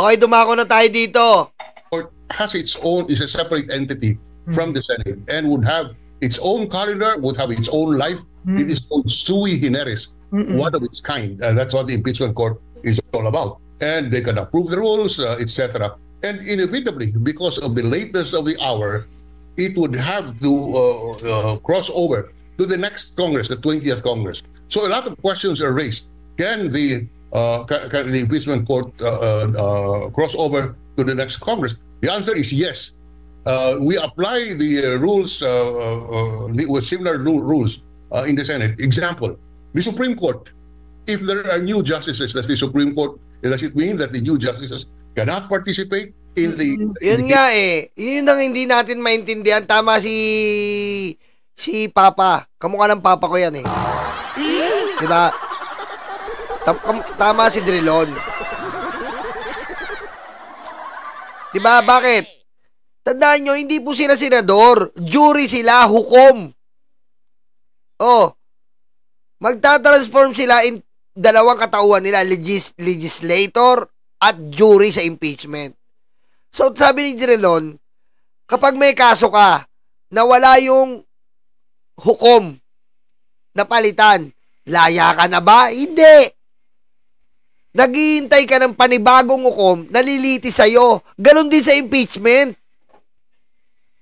Okay, dumako na tayo dito. Court has its own, is a separate entity from the Senate and would have its own calendar, would have its own life. It is called sui generis, one of its kind. That's what the impeachment court is all about. And they can approve the rules, etc. And inevitably, because of the lateness of the hour, it would have to cross over to the next Congress, the 20th Congress. So a lot of questions are raised. Can the impeachment court cross over to the next Congress? The answer is yes. We apply the rules with similar rules in the Senate. Example, the Supreme Court. If there are new justices, does the Supreme Court, does it mean that the new justices cannot participate in the... Yun nga eh. Yun ang hindi natin maintindihan. Tama si Papa. Kamukha ng Papa ko yan eh. Diba? Tama si Drilon. Diba? Bakit? Tandaan nyo, hindi po sila senador. Jury sila, hukom. Oh. Magta-transform sila in dalawang katauhan nila, legislator at jury sa impeachment. So, sabi ni Drilon, kapag may kaso ka, na wala yung hukom na palitan, laya ka na ba? Hindi. Naghihintay ka ng panibagong hukom, naliliti sa'yo. Ganon din sa impeachment.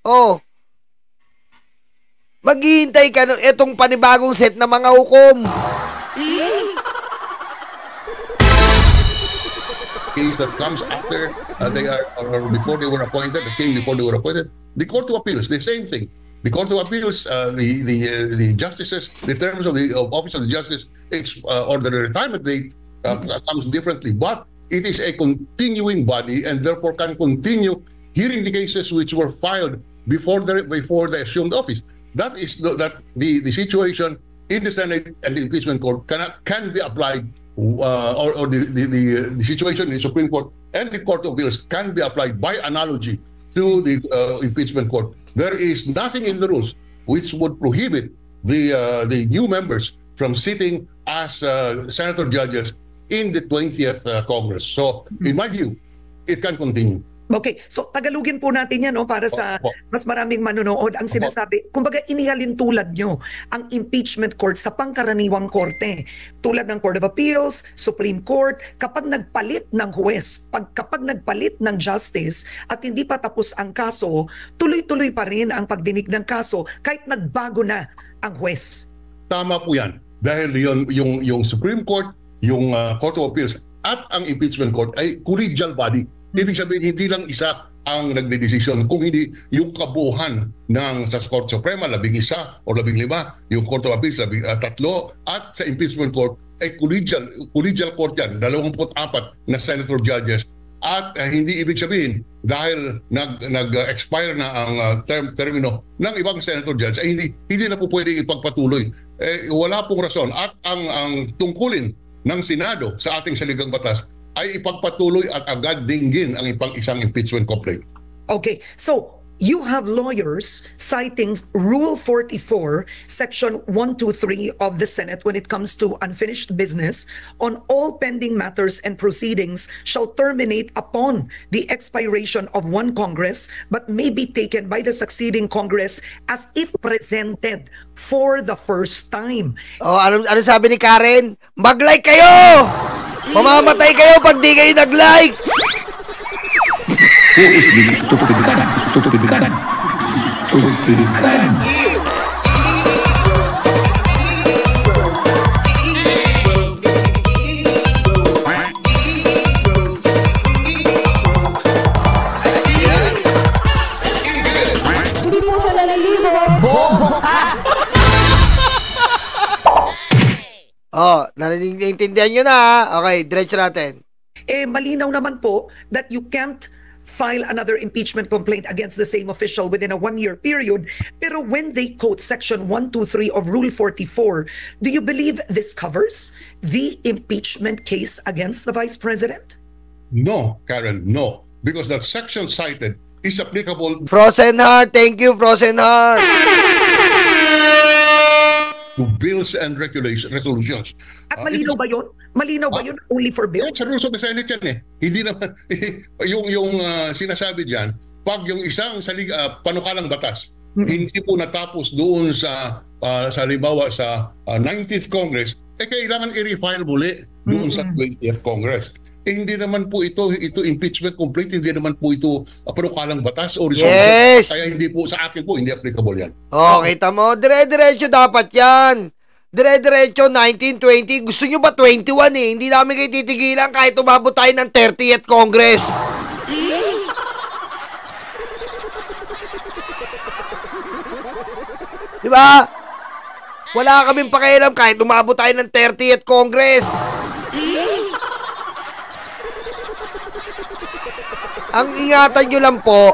Oh. Maghihintay ka ng etong panibagong set na mga hukom. Case that comes after they are, or before they were appointed, that came before they were appointed. The Court of Appeals, the same thing. The Court of Appeals, the justices, the terms of the office of the justice, or the retirement date comes differently, but it is a continuing body and therefore can continue hearing the cases which were filed before they assumed office. That is the situation in the Senate and the impeachment court can be applied, or the situation in the Supreme Court and the Court of Appeals can be applied by analogy to the impeachment court. There is nothing in the rules which would prohibit the new members from sitting as senator judges in the 20th Congress. So, in my view, it can continue. Okay, so tagalugin po natin yan para sa mas maraming manonood. Ang sinasabi, kumbaga inihalin tulad nyo ang impeachment court sa pangkaraniwang korte. Tulad ng Court of Appeals, Supreme Court, kapag nagpalit ng huwes, kapag nagpalit ng justice at hindi pa tapos ang kaso, tuloy-tuloy pa rin ang pagdinig ng kaso kahit nagbago na ang huwes. Tama po yan. Dahil yung Supreme Court, yung Court of Appeals at ang impeachment court ay collegial body. Ibig sabihin, hindi lang isa ang nagdedesisyon, kung hindi yung kabuuan ng sa Court Suprema, 11 o 15, yung Court of Appeals, 3, at sa impeachment court ay collegial court yan, 24 na senator judges. At hindi ibig sabihin, dahil nag-expire na ang termino ng ibang senator judge, ay hindi na po pwede ipagpatuloy. Wala pong rason. At ang tungkulin ng Senado sa ating saligang batas ay ipagpatuloy at agad dinggin ang isang impeachment complaint. Okay, so you have lawyers citing Rule 44, Section 123 of the Senate when it comes to unfinished business on all pending matters and proceedings shall terminate upon the expiration of one Congress but may be taken by the succeeding Congress as if presented for the first time. Oh, ano sabi ni Karen? Mag-like kayo! Mamamatay kayo pag di kayo nag-like! Stupidikan. Naiintindihan nyo na, ha? Okay, diretso natin. Malinaw naman po that you can't file another impeachment complaint against the same official within a 1-year period. Pero when they quote Section 123 of Rule 44, do you believe this covers the impeachment case against the Vice President? No, Karen, no. Because that section cited is applicable Frozen Heart, thank you, Frozen Heart. to bills and resolutions. At malinaw ba yun? Malinaw ba yun only for bills? Sa rules of the Senate yan eh. Hindi naman, yung sinasabi dyan, pag yung isang panukalang batas, hindi po natapos doon sa halimbawa sa 19th Congress, kailangan i-refile muli doon sa 20th Congress. Hindi naman po ito impeachment complaint, hindi naman po ito panukalang batas o resolution. Yes! Kaya hindi po, sa akin po, hindi applicable yan. Oh, kita mo, dire-diretso dapat yan. Dire-diretso, 1920. Gusto nyo ba 21 eh? Hindi namin kayo titigilan kahit umabot tayo ng 30th Congress. Diba? Wala kaming pakialam kahit umabot tayo ng 30th Congress. Ang ingatan nyo lang po,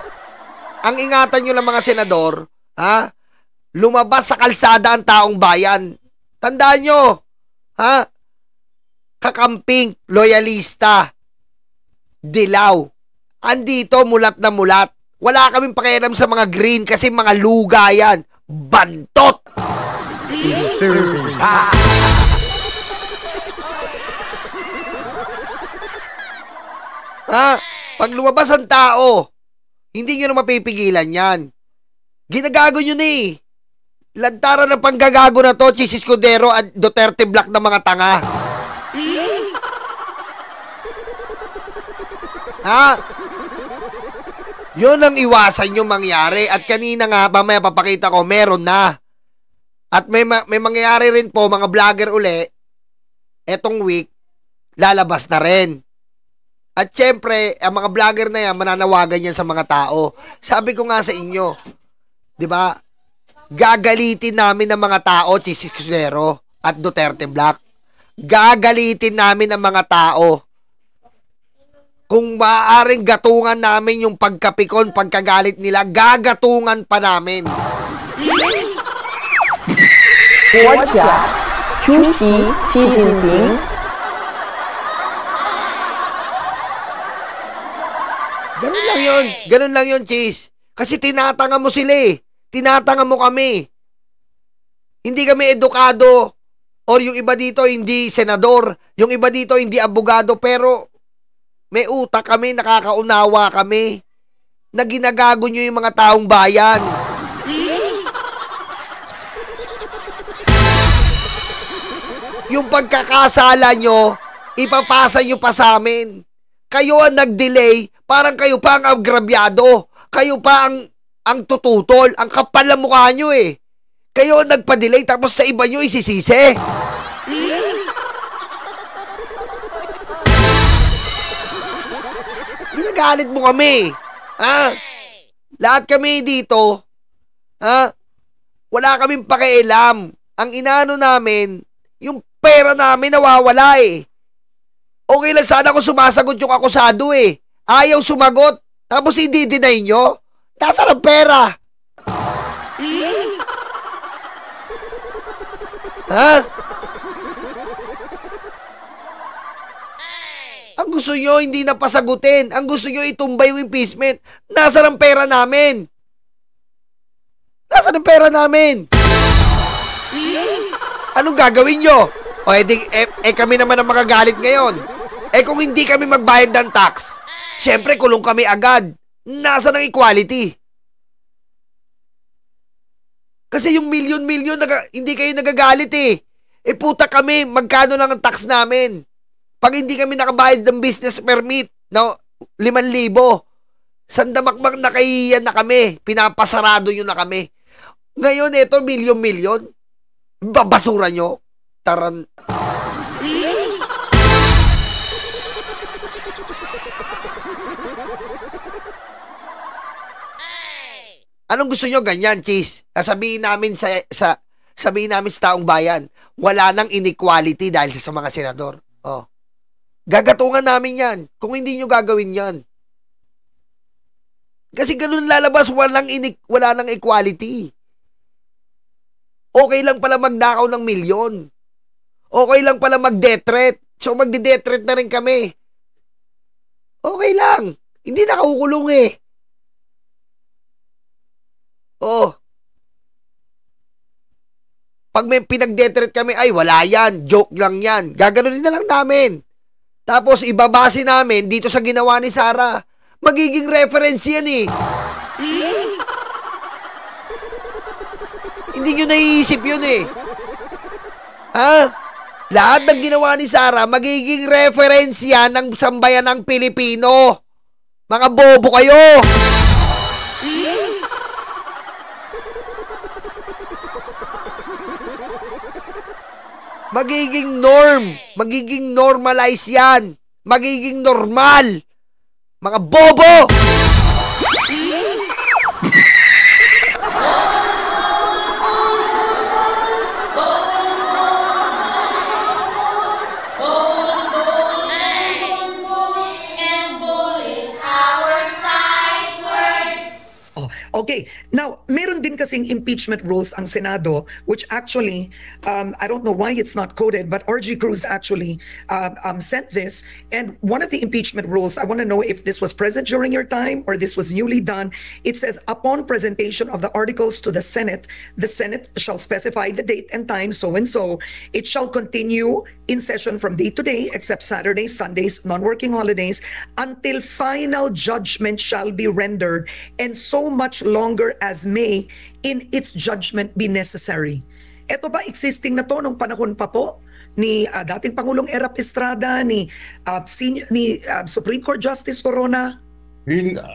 mga senador, ha? Lumabas sa kalsada ang taong bayan. Tandaan nyo, ha? Kakamping, loyalista, dilaw. Andito, mulat na mulat. Wala kaming pakialam sa mga green kasi mga luga yan. Bantot! Ha? Pag lumabas ang tao, hindi nyo na mapipigilan yan. Ginagago nyo na eh. Lantaran ng panggagago na to, Chis Escudero at Duterte Black na mga tanga. Ha? Yun ang iwasan nyo mangyari. At kanina nga, mamaya papakita ko, meron na. At may mangyayari rin po, mga vlogger uli, etong week, lalabas na rin. At syempre, ang mga vlogger na yan, mananawagan yan sa mga tao. Sabi ko nga sa inyo, di ba? Gagalitin namin ng mga tao, Chis Escudero at Duterte Black. Gagalitin namin ang mga tao. Kung maaaring gatungan namin yung pagkapikon, pagkagalit nila, gagatungan pa namin. 国家主席习近平 Ganun lang yun, Chis. Kasi tinatanga mo sila eh. Tinatanga mo kami. Hindi kami edukado. Or yung iba dito hindi senador. Yung iba dito hindi abogado. Pero may utak kami, nakakaunawa kami. Na ginagago nyo yung mga taong bayan. Yung pagkakasala nyo, ipapasa nyo pa sa amin. Kayo ang nag-delay, parang kayo pa ang agrabyado. Kayo pa ang tututol. Ang kapal na mukha nyo eh. Kayo ang nagpa-delay tapos sa iba nyo isisisi. Ginagalit mo kami. Ha? Lahat kami dito, ha? Wala kaming pakialam. Ang inaano namin, yung pera namin nawawala eh. Okay lang sana kung sumasagot yung akusado eh. Ayaw sumagot. Tapos i-deny nyo. Nasaan ang pera? Ha? Ang gusto nyo hindi na pasagutin. Ang gusto nyo itumba yung impeachment. Nasaan ang pera namin? Nasaan ang pera namin? Anong gagawin nyo? O kami naman ang magagalit ngayon. Kung hindi kami magbayad ng tax, syempre kulong kami agad. Nasaan ang equality? Kasi yung milyon-milyon, hindi kayo nagagalit eh. Puta kami, magkano lang ang tax namin? Pag hindi kami nakabayad ng business permit na 5,000, sandamakmak na kahiyan na kami. Pinapasarado nyo na kami. Ngayon, ito, milyon-milyon. Babasura nyo. Taran. Anong gusto nyo ganyan, Chis? Sasabihin namin sa sabihin namin sa taong bayan, wala nang inequality dahil sa mga senador. Oh. Gagatungan namin yan kung hindi nyo gagawin yan. Kasi ganun lalabas, wala nang equality. Okay lang pala magnakaw ng milyon. Okay lang pala mag-death threat. So magde-death threat na rin kami. Okay lang. Hindi nakakukulong eh. Oh. Pag may pinag-death threat kami, ay wala yan. Joke lang yan. Gaganunin na lang namin. Tapos ibabase namin dito sa ginawa ni Sara. Magiging reference yan eh. Hindi nyo naiisip yun eh. Ha? Lahat ng ginawa ni Sara, magiging reference yan ng sambayan ng Pilipino. Mga bobo kayo. Magiging norm. Magiging normalize yan. Magiging normal. Mga bobo! Okay, now, meron din kasing impeachment rules ang Senado, which actually, I don't know why it's not coded, but RG Cruz actually sent this. And one of the impeachment rules, I want to know if this was present during your time or this was newly done. It says, upon presentation of the articles to the Senate shall specify the date and time, so and so. It shall continue in session from day to day, except Saturdays, Sundays, non-working holidays, until final judgment shall be rendered, and so much longer as may in its judgment be necessary. Ito ba existing na to nung panahon pa po ni dating Pangulong Erap Estrada, ni Supreme Court Justice Corona?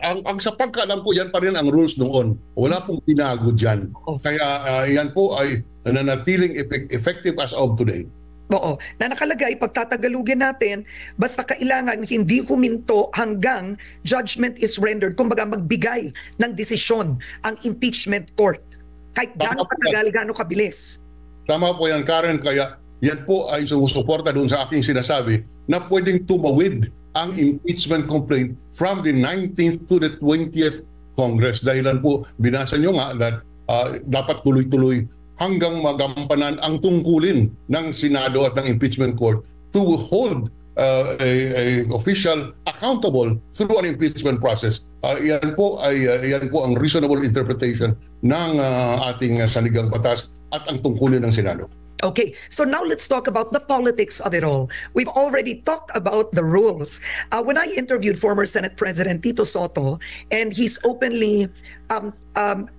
Ang sa pagkaalam ko, yan pa rin ang rules noon. Wala pong binago dyan. Kaya yan po ay nanatiling effective as of today. Oo, na nakalagay, pagtatagalugin natin, basta kailangan hindi huminto hanggang judgment is rendered. Kumbaga magbigay ng desisyon ang impeachment court. Kahit gaano katagal, gaano kabilis. Tama po yan, Karen. Kaya yan po ay sumusuporta doon sa aking sinasabi na pwedeng tumawid ang impeachment complaint from the 19th to the 20th Congress. Dahilan po, binasa nyo nga that dapat tuloy-tuloy hanggang magampanan ang tungkulin ng Senado at ng impeachment court to hold a official accountable through an impeachment process. Yan po ang reasonable interpretation ng ating saligang batas at ang tungkulin ng Senado. Okay, so now let's talk about the politics of it all. We've already talked about the rules. When I interviewed former Senate President Tito Soto, and he's openly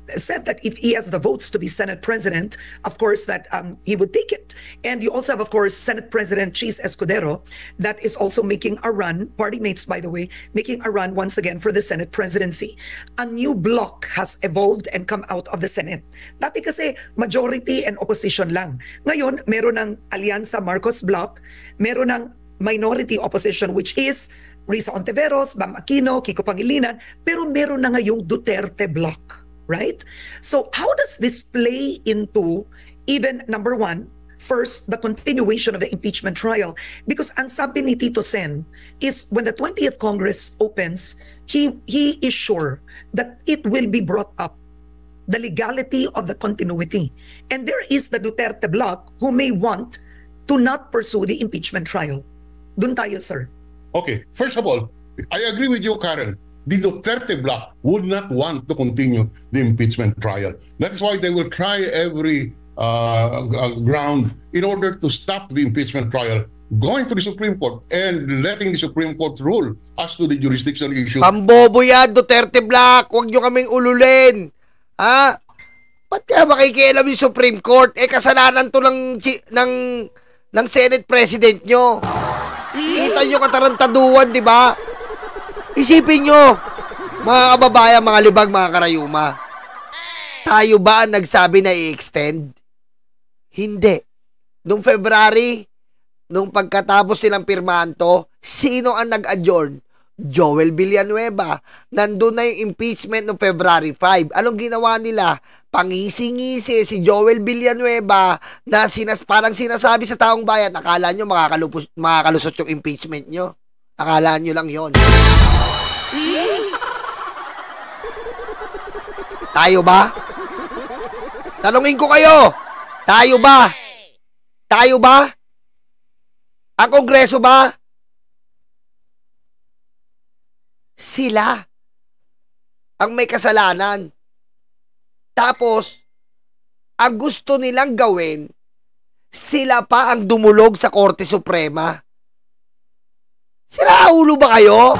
said that if he has the votes to be Senate President, of course that he would take it. And you also have, of course, Senate President Chis Escudero that is also making a run, party mates by the way, making a run once again for the Senate presidency. A new bloc has evolved and come out of the Senate. Dati kasi majority and opposition lang. Ngayon, meron ng Alianza Marcos Bloc, meron ng minority opposition which is Risa Ontiveros, Bam Aquino, Kiko Pangilinan, pero meron na ngayong Duterte Bloc, right? So how does this play into even number one, first, the continuation of the impeachment trial? Because ang sabi ni Tito Sen is when the 20th Congress opens, he is sure that it will be brought up, the legality of the continuity. And there is the Duterte Bloc who may want to not pursue the impeachment trial. Dun tayo, sir. Okay, first of all, I agree with you, Karen. The Duterte Bloc would not want to continue the impeachment trial. That is why they will try every ground in order to stop the impeachment trial going to the Supreme Court and letting the Supreme Court rule as to the jurisdiction issue. Pambobo yan, Duterte Bloc. Huwag nyo kaming ululin. Ha? Ba't kaya makikialam yung Supreme Court? Kasalanan to ng Senate President nyo. Kita nyo katarantaduan, di ba? Isipin nyo, mga kababayan, mga libag, mga karayuma. Tayo ba ang nagsabi na i-extend? Hindi. Noong February, nung pagkatapos silang pirmahan to, sino ang nag-adjourn? Joel Villanueva. Nandun na yung impeachment no February 5. Anong ginawa nila? Pangisi-ngisi si Joel Villanueva na parang sinasabi sa taong bayan, akala nyo makakalusot yung impeachment nyo. Akala nyo lang yon. Tayo ba? Tanungin ko kayo. Tayo ba? Tayo ba? Ang Kongreso ba? Sila ang may kasalanan. Tapos, ang gusto nilang gawin, sila pa ang dumulog sa Korte Suprema. Sira ulo ba kayo?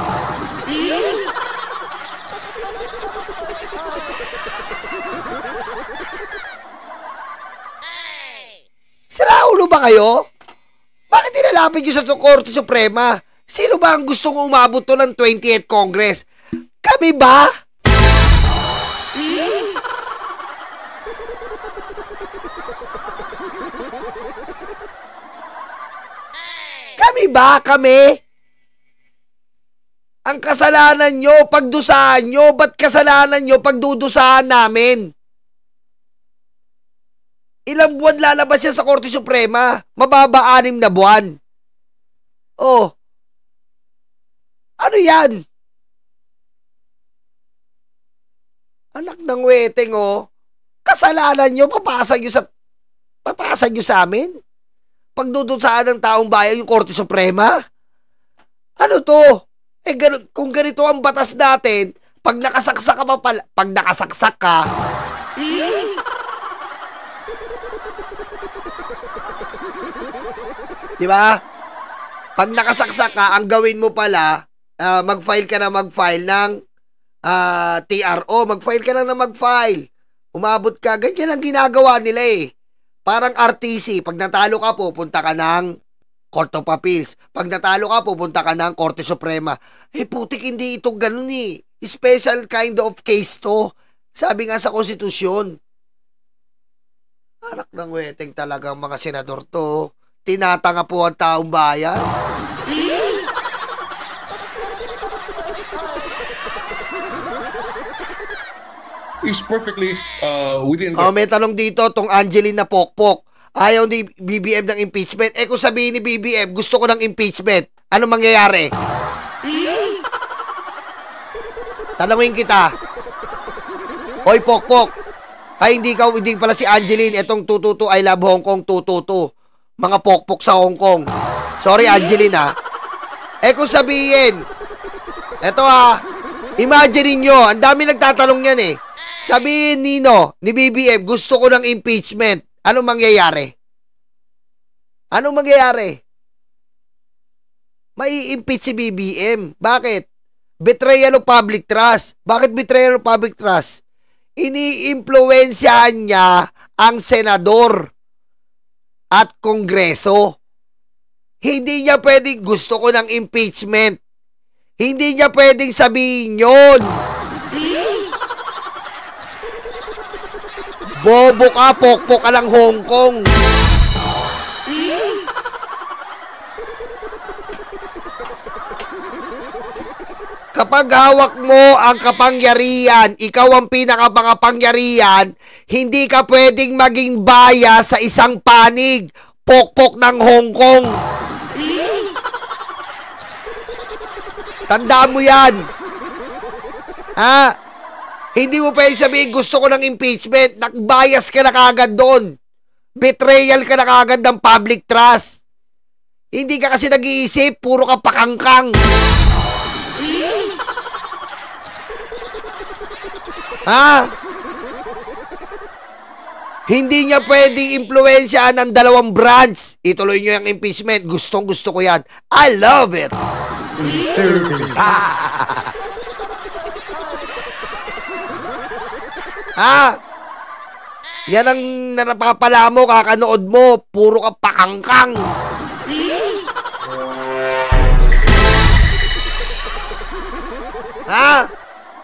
Sira ulo ba kayo? Bakit nilalapit nyo sa Korte Suprema? Sino ba ang gustong umabot to ng 28th Congress? Kami ba? Kami ba? Kami? Ang kasalanan nyo, pagdusahan nyo. Ba't kasalanan nyo, pagdudusahan namin? Ilang buwan lalabas yan sa Korte Suprema? Mababa 6 na buwan. Oh. Ano yan? Anak ng weteng, oh. Kasalanan nyo, papasa nyo sa amin? Pagdudusahan ng taong bayan yung Korte Suprema? Ano to? Kung ganito ang batas natin, pag nakasaksak ka, di ba? Pag nakasaksak ka, ang gawin mo pala, mag-file ka ng TRO. Mag-file ka na mag-file. Umabot ka. Ganyan ang ginagawa nila eh. Parang RTC. Pag natalo ka, pupunta ka ng Court of Appeals. Pag natalo ka, pupunta ka ng Korte Suprema. Putik, hindi ito ganun eh. Special kind of case to. Sabi nga sa konstitusyon. Anak ng weteng talagang mga senador to. Tinatanga po ang taong bayan. Is perfectly within... May tanong dito, tong Angeline na pokpok. Ayaw ni BBM ng impeachment. Kung sabihin ni BBM, gusto ko ng impeachment, ano mangyayari? Tanungin kita. Hoy, pokpok. Hindi pala si Angeline. Itong 222 I Love Hong Kong 222. Mga pokpok sa Hong Kong. Sorry, Angeline ha. Kung sabihin, eto imagine nyo, ang dami nagtatanong yan eh. Sabihin ni BBM, gusto ko ng impeachment. Anong mangyayari? Anong mangyayari? Mai-impeach si BBM. Bakit? Betrayal of public trust. Bakit betrayal of public trust? Ini-impluwensyahan niya ang senador at kongreso. Hindi niya pwedeng gusto ko ng impeachment. Hindi niya pwedeng sabihin yun. Bobo ka, pokpok ka lang Hong Kong. Kapag hawak mo ang kapangyarihan, ikaw ang pinakapangyarihan, hindi ka pwedeng maging baya sa isang panig, pokpok ng Hong Kong. Tandaan mo yan. Hindi mo pwedeng sabihin, gusto ko ng impeachment, nagbias ka na kagad doon. Betrayal ka na kagad ng public trust. Hindi ka kasi nag-iisip, puro ka pakangkang. Hindi niya pwedeng impluwensyahan ng 2 branch. Ituloy niyo yung impeachment. Gustong gusto ko yan. I love it. Yan ang napapala mo, kakanood mo. Puro ka pakangkang.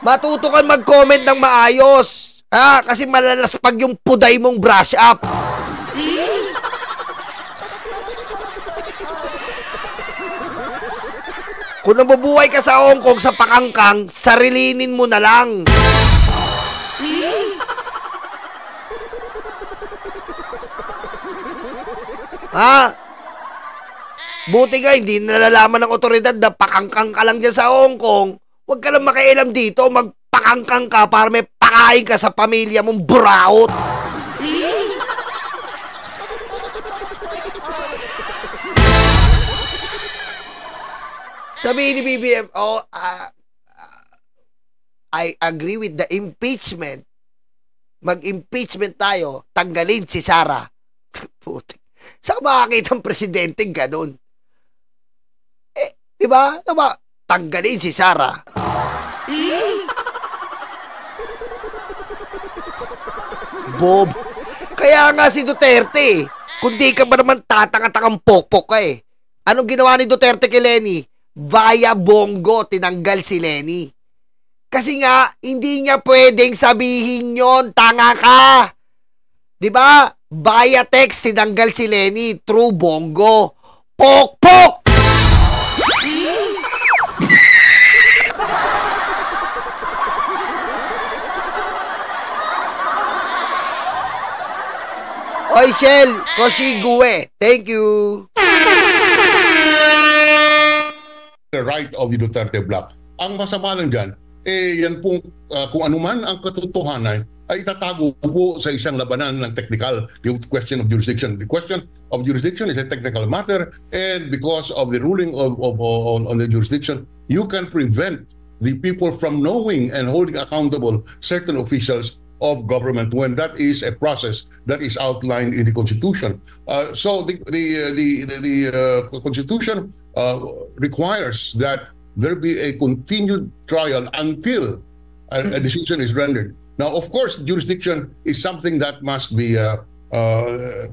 Matuto kang mag-comment ng maayos. Kasi malalaspag yung puday mong brush up. Kung nabubuhay ka sa Hong Kong, sa pakangkang, sarilinin mo na lang. Ha? Buti nga, hindi nalalaman ng otoridad na pakangkang ka lang dyan sa Hong Kong. Huwag ka lang makialam dito, magpakangkang ka para may pakain ka sa pamilya mong buraot. Sabihin ni BBM, I agree with the impeachment. Mag-impeachment tayo, tanggalin si Sara. Putik. Saan makakita ang presidente ganun? Diba? Tanggalin si Sara. Bob. Kaya nga si Duterte, kung di ka ba naman tatanga-tangang pokpok ka eh. Anong ginawa ni Duterte kay Lenny? Via Bongo, tinanggal si Lenny. Kasi nga, hindi niya pwedeng sabihin yon, tanga ka. Diba? Via text, tinanggal si Lenny, through Bongo. Pokpok! Oy, Shell, Koshigue. Thank you. The right of the Duterte bloc. Ang masama lang dyan, yan pong kung anuman ang katotohanan ay itatago po sa isang labanan ng technical, the question of jurisdiction. The question of jurisdiction is a technical matter, and because of the ruling on the jurisdiction, you can prevent the people from knowing and holding accountable certain officials of government when that is a process that is outlined in the Constitution. So the Constitution requires that there be a continued trial until a decision is rendered. Now, of course, jurisdiction is something that must be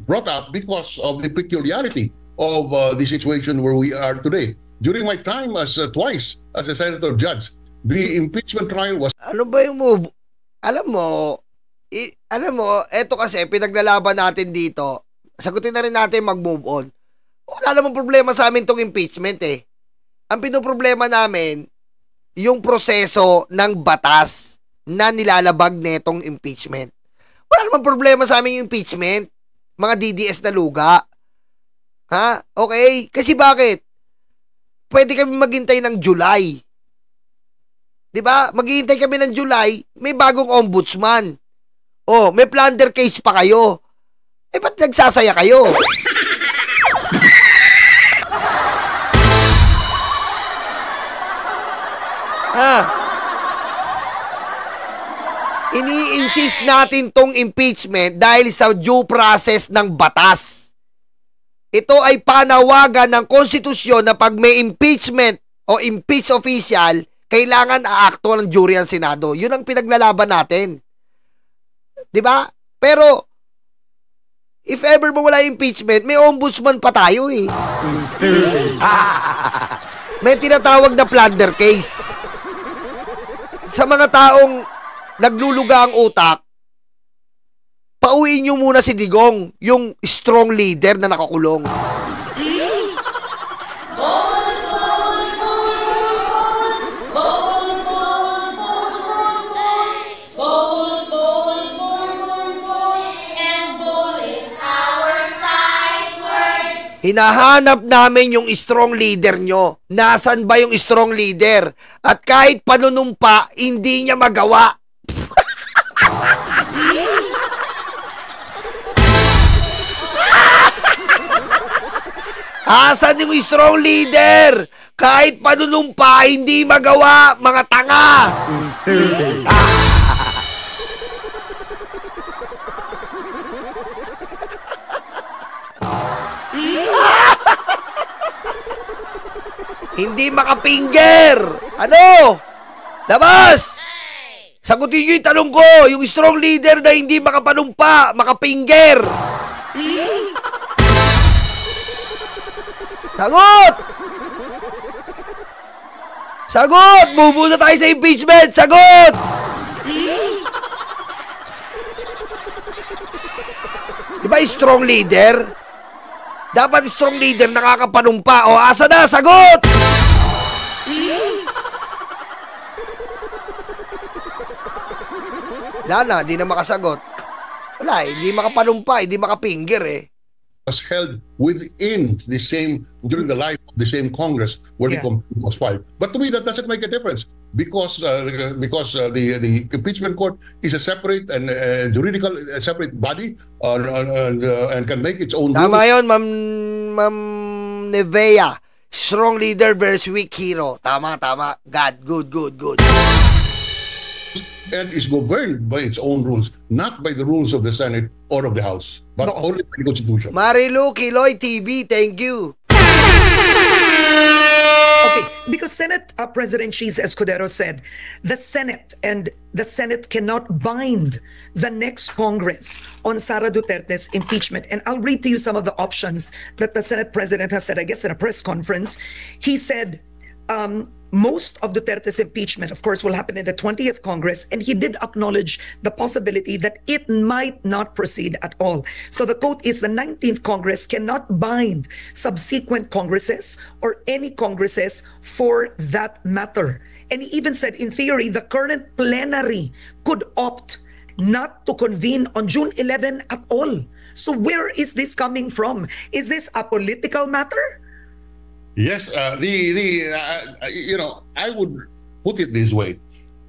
brought up because of the peculiarity of the situation where we are today. During my time as twice as a senator judge, the impeachment trial was... Ano ba yung move? Alam mo, eto kasi, pinaglalaban natin dito, sagutin na rin natin mag-move on. Wala namang problema sa amin tong impeachment eh. Ang pinoproblema namin, yung proseso ng batas na nilalabag netong impeachment. Wala namang problema sa amin yung impeachment. Mga DDS na luga. Ha? Okay? Kasi bakit? Pwede kami maghintay ng July. Diba? Maghihintay kami ng July, may bagong ombudsman. Oh, may plunder case pa kayo. Ba't nagsasaya kayo? Ini-insist natin tong impeachment dahil sa due process ng batas. Ito ay panawagan ng konstitusyon na pag may impeachment o impeach official, kailangan aakto ng jury ang Senado. Yun ang pinaglalaban natin. Diba? Pero, if ever mawala impeachment, may ombudsman pa tayo eh. May tinatawag na plunder case. Sa mga taong nagluluga ang utak, pauwiin nyo muna si Digong, yung strong leader na nakakulong. Hinahanap namin yung strong leader nyo. Nasaan ba yung strong leader? At kahit panunumpa, hindi niya magawa. Asan yung strong leader? Kahit panunumpa, hindi magawa, mga tanga. Hindi makapinger. Ano? Labas! Sagutin nyo yung tanong ko. Yung strong leader na hindi makapanumpa, makapinger. Sagot! Sagot! Move na tayo sa impeachment. Sagot! Diba yung strong leader? Dapat strong leader nakakapanumpa. O, asa na? Sagot! Wala na, di na makasagot. Wala, hindi makapanumpa, hindi makapinger eh. Was held within the same, during the life of the same Congress where the complaint was filed. But to me, that doesn't make a difference because the impeachment court is a separate and juridical separate body and can make its own Tama rules. yun, Ma'am Nevea. Strong leader versus weak hero. Tama. God, good. And is governed by its own rules, not by the rules of the Senate or of the House, but only by the Constitution. Marilu Kiloy TV, thank you. Okay, because Senate President Cheese Escudero said the Senate cannot bind the next Congress on Sara Duterte's impeachment. And I'll read to you some of the options that the Senate President has said, I guess in a press conference. He said, most of Duterte's impeachment, of course, will happen in the 20th Congress, and he did acknowledge the possibility that it might not proceed at all. So the quote is, the 19th Congress cannot bind subsequent Congresses or any Congresses for that matter. And he even said, in theory, the current plenary could opt not to convene on June 11 at all. So where is this coming from? Is this a political matter? Yes, you know, I would put it this way.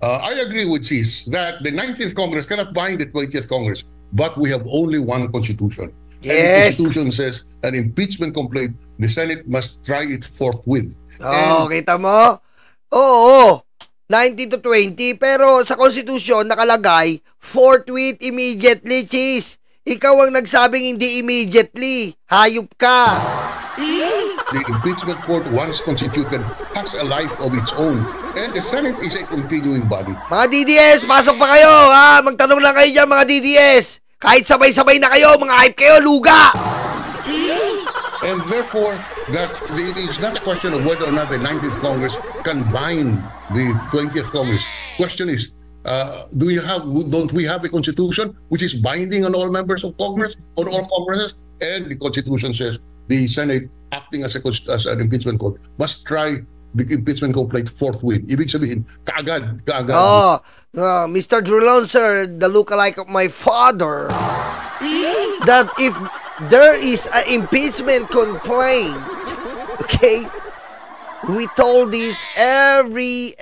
I agree with Cis that the 19th Congress cannot bind the 20th Congress, but we have only one Constitution. Yes. And the Constitution says an impeachment complaint, the Senate must try it forthwith. Oh, kita mo? Oo, 19 to 20, pero sa Constitution nakalagay, forthwith, immediately, Cheese. Ikaw ang nagsabing hindi immediately. Hayop ka. The impeachment court, once constituted, has a life of its own. And the Senate is a continuing body. Mga DDS, pasok pa kayo, ha? Magtanong lang kayo dyan, mga DDS. Kahit sabay-sabay na kayo, mga hype kayo, luga! And therefore, that it is not a question of whether or not the 19th Congress can bind the 20th Congress. Question is, don't we have a constitution which is binding on all members of Congress, on all Congresses? And the Constitution says the Senate, acting as an impeachment court, must try the impeachment complaint forthwith. Ibig sabihin, kaagad. Oh, Mr. Drulon, sir, the lookalike of my father, that if there is an impeachment complaint, okay, we told this every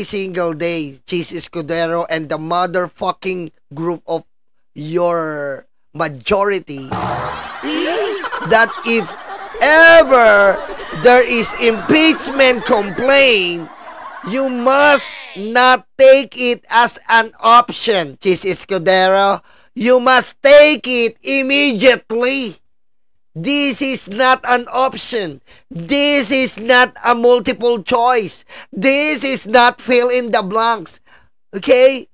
single day, Cheese Escudero and the motherfucking group of your majority, that if ever there is impeachment complaint, you must not take it as an option, Cheese Escudero. You must take it immediately. This is not an option. This is not a multiple choice. This is not fill in the blanks. Okay?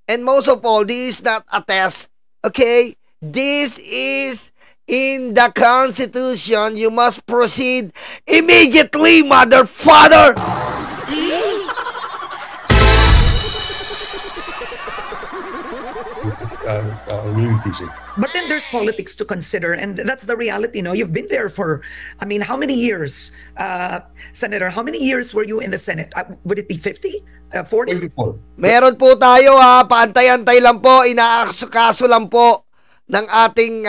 And most of all, this is not a test. Okay? This is in the Constitution. You must proceed immediately, motherfucker! Really teasing. But then there's politics to consider, and that's the reality. No, you've been there for, I mean, how many years, Senator? How many years were you in the Senate? Would it be 50? 40? 24. Meron po tayo, paantay-antay lang po, inaakaso lang po ng ating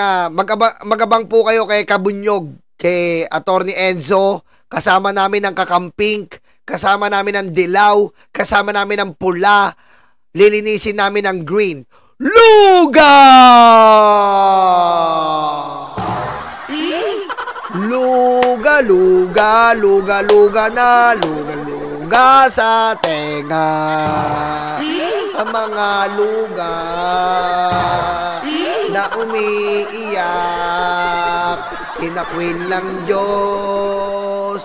magabang po kayo kay Kabunyog, kay Attorney Enzo, kasama namin ang Kakampink, kasama namin ang Dilaw, kasama namin ang Pula, lilinisin namin ang Green. Luga! Luga, luga, luga, luga na, luga, luga sa tenga. Ang mga luga na umiiyak, kinakwil ng Diyos.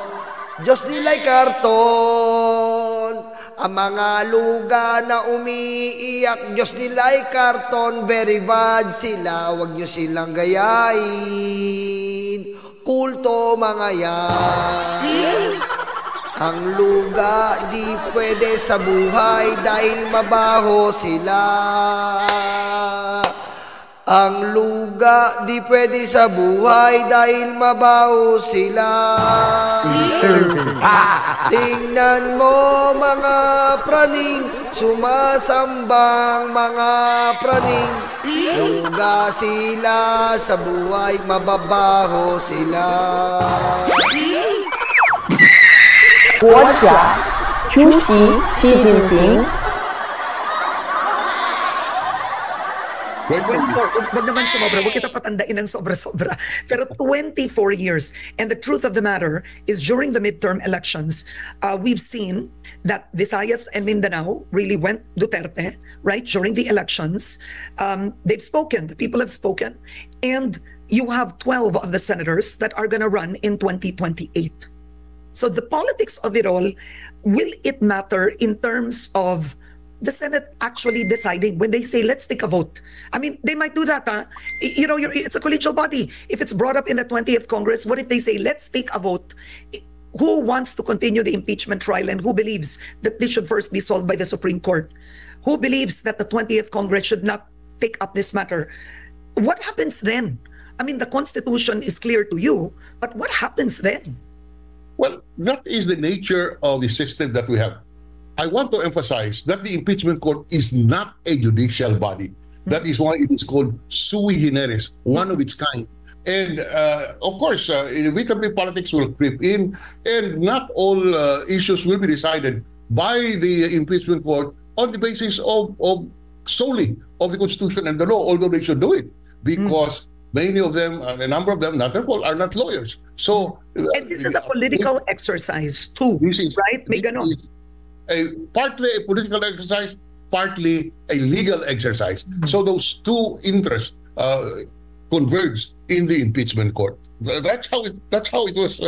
Diyos nila'y karton. Ang mga luga na umiiyak, Diyos nila'y karton, very bad sila, huwag nyo silang gayain. Kulto mga yan. Ang luga di pwede sa buhay dahil mabaho sila. Ang luga di pwede sa buhay dahil mabaho sila. Tingnan mo mga praning, sumasambang mga praning. Luga sila sa buhay, mababaho sila. 国家主席习近平 Wag naman sumobra. Huwag kita patandain ng sobra-sobra. Pero 24 years. And the truth of the matter is during the midterm elections, we've seen that Visayas and Mindanao really went Duterte, right? During the elections. They've spoken. The people have spoken. And you have 12 of the senators that are going to run in 2028. So the politics of it all, will it matter in terms of the Senate actually deciding when they say, let's take a vote? I mean, they might do that. You know, it's a collegial body. If it's brought up in the 20th Congress, what if they say, let's take a vote? Who wants to continue the impeachment trial and who believes that this should first be solved by the Supreme Court? Who believes that the 20th Congress should not take up this matter? What happens then? I mean, the Constitution is clear to you, but what happens then? Well, that is the nature of the system that we have. I want to emphasize that the impeachment court is not a judicial body. That is why it is called sui generis, one of its kind. And of course, inevitably politics will creep in, and not all issues will be decided by the impeachment court on the basis of solely of the Constitution and the law, although they should do it because many of them, a number of them, not their fault, are not lawyers. So, and this is a political exercise too, right? May ganon. Partly a political exercise, partly a legal exercise. So those two interests converged in the impeachment court. That's how it was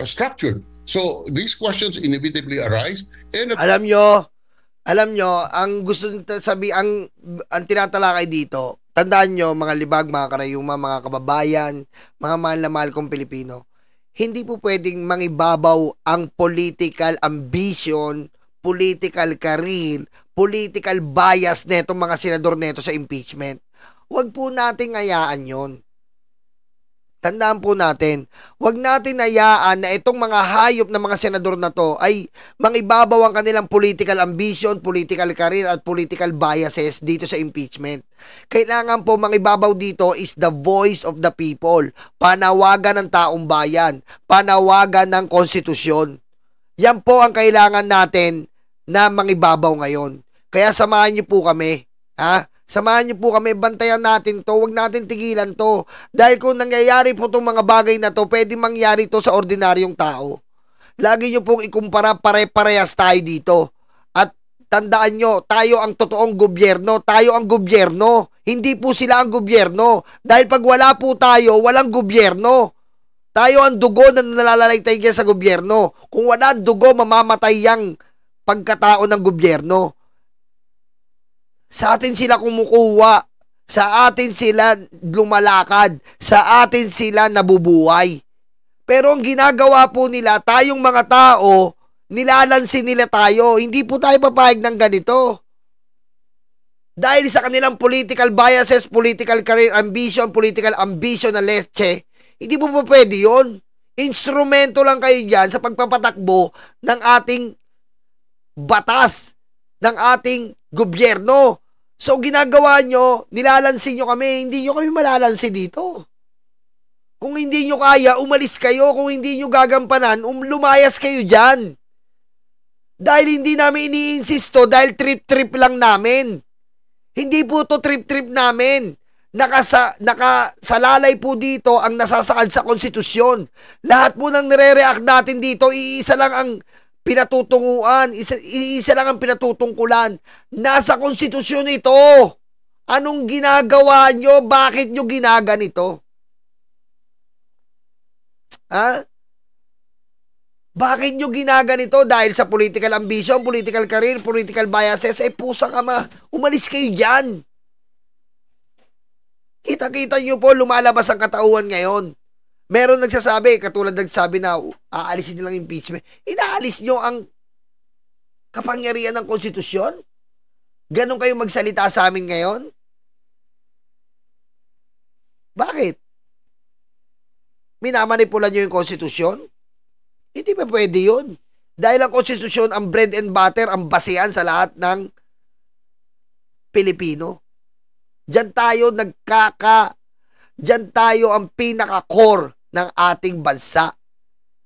structured. So these questions inevitably arise. And Alam nyo, ang gusto sabi, ang tinatalakay dito, tandaan nyo, mga libag, mga karayuma, mga kababayan, mga mahal na mahal kong Pilipino, hindi po pwedeng mangibabaw ang political ambition, political career, political bias netong mga senador neto sa impeachment. Huwag po nating hayaan yon. Tandaan po natin, huwag natin hayaan na itong mga hayop na mga senador na to ay mangibabaw ang kanilang political ambition, political career at political biases dito sa impeachment. Kailangan po mangibabaw dito is the voice of the people, panawagan ng taong bayan, panawagan ng konstitusyon. Yan po ang kailangan natin na mangibabaw ngayon. Kaya samahan niyo po kami, ha? Samahan niyo po kami, bantayan natin to, huwag natin tigilan to. Dahil kung nangyayari po itong mga bagay na to, pwede mangyari to sa ordinaryong tao. Lagi niyo pong ikumpara, pare-parehas tayo dito. At tandaan nyo, tayo ang totoong gobyerno, tayo ang gobyerno. Hindi po sila ang gobyerno. Dahil pag wala po tayo, walang gobyerno. Tayo ang dugo na nalalaytay sa gobyerno. Kung wala dugo, mamamatay ang pagkatao ng gobyerno. Sa atin sila kumukuha, sa atin sila lumalakad, sa atin sila nabubuhay. Pero ang ginagawa po nila, tayong mga tao, nilalansin nila tayo. Hindi po tayo papayag ng ganito. Dahil sa kanilang political biases, political career ambition na leche, hindi po po pwede yun. Instrumento lang kayo dyan sa pagpapatakbo ng ating batas, ng ating gobyerno. So, ginagawa nyo, nilalansin nyo kami, hindi nyo kami malalansin dito. Kung hindi nyo kaya, umalis kayo. Kung hindi nyo gagampanan, lumayas kayo dyan. Dahil hindi namin iniinsisto, dahil trip-trip lang namin. Hindi po to trip-trip namin. Nakasalalay po dito ang nasasakal sa konstitusyon. Lahat po nang nire-react natin dito, iisa lang ang pinatutunguan, isa lang ang pinatutungkulan. Nasa konstitusyon ito. Anong ginagawa nyo? Bakit nyo ginaganito? Ha? Bakit nyo ginaganito? Dahil sa political ambition, political career, political biases, pusang ama, umalis kayo dyan. Kita-kita nyo po, lumalabas ang katauhan ngayon. Meron nagsasabi, katulad nagsabi na aalisin nilang impeachment. Inaalis nyo ang kapangyarihan ng konstitusyon? Ganon kayo magsalita sa amin ngayon? Bakit? Minamanipulan nyo yung konstitusyon? Hindi pa pwede yun. Dahil ang konstitusyon, ang bread and butter, ang basehan sa lahat ng Pilipino. Diyan tayo ang pinaka-core ng ating bansa,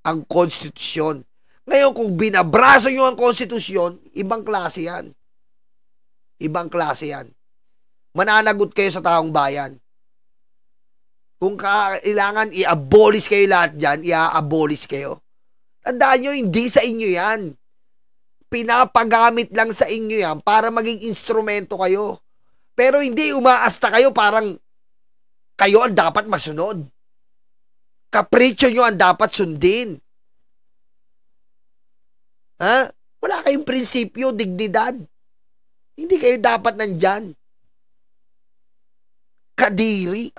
ang konstitusyon. Ngayon, kung binabraso nyo ang konstitusyon, ibang klase yan. Ibang klase yan. Mananagot kayo sa taong bayan. Kung kailangan i-abolish kayo lahat dyan, i-abolish kayo. Tandaan nyo, hindi sa inyo yan. Pinapagamit lang sa inyo yan para maging instrumento kayo. Pero hindi umaasta kayo parang kayo ang dapat masunod. Kapritsyo nyo ang dapat sundin. Ha? Wala kayong prinsipyo, dignidad. Hindi kayo dapat nandyan. Kadiri.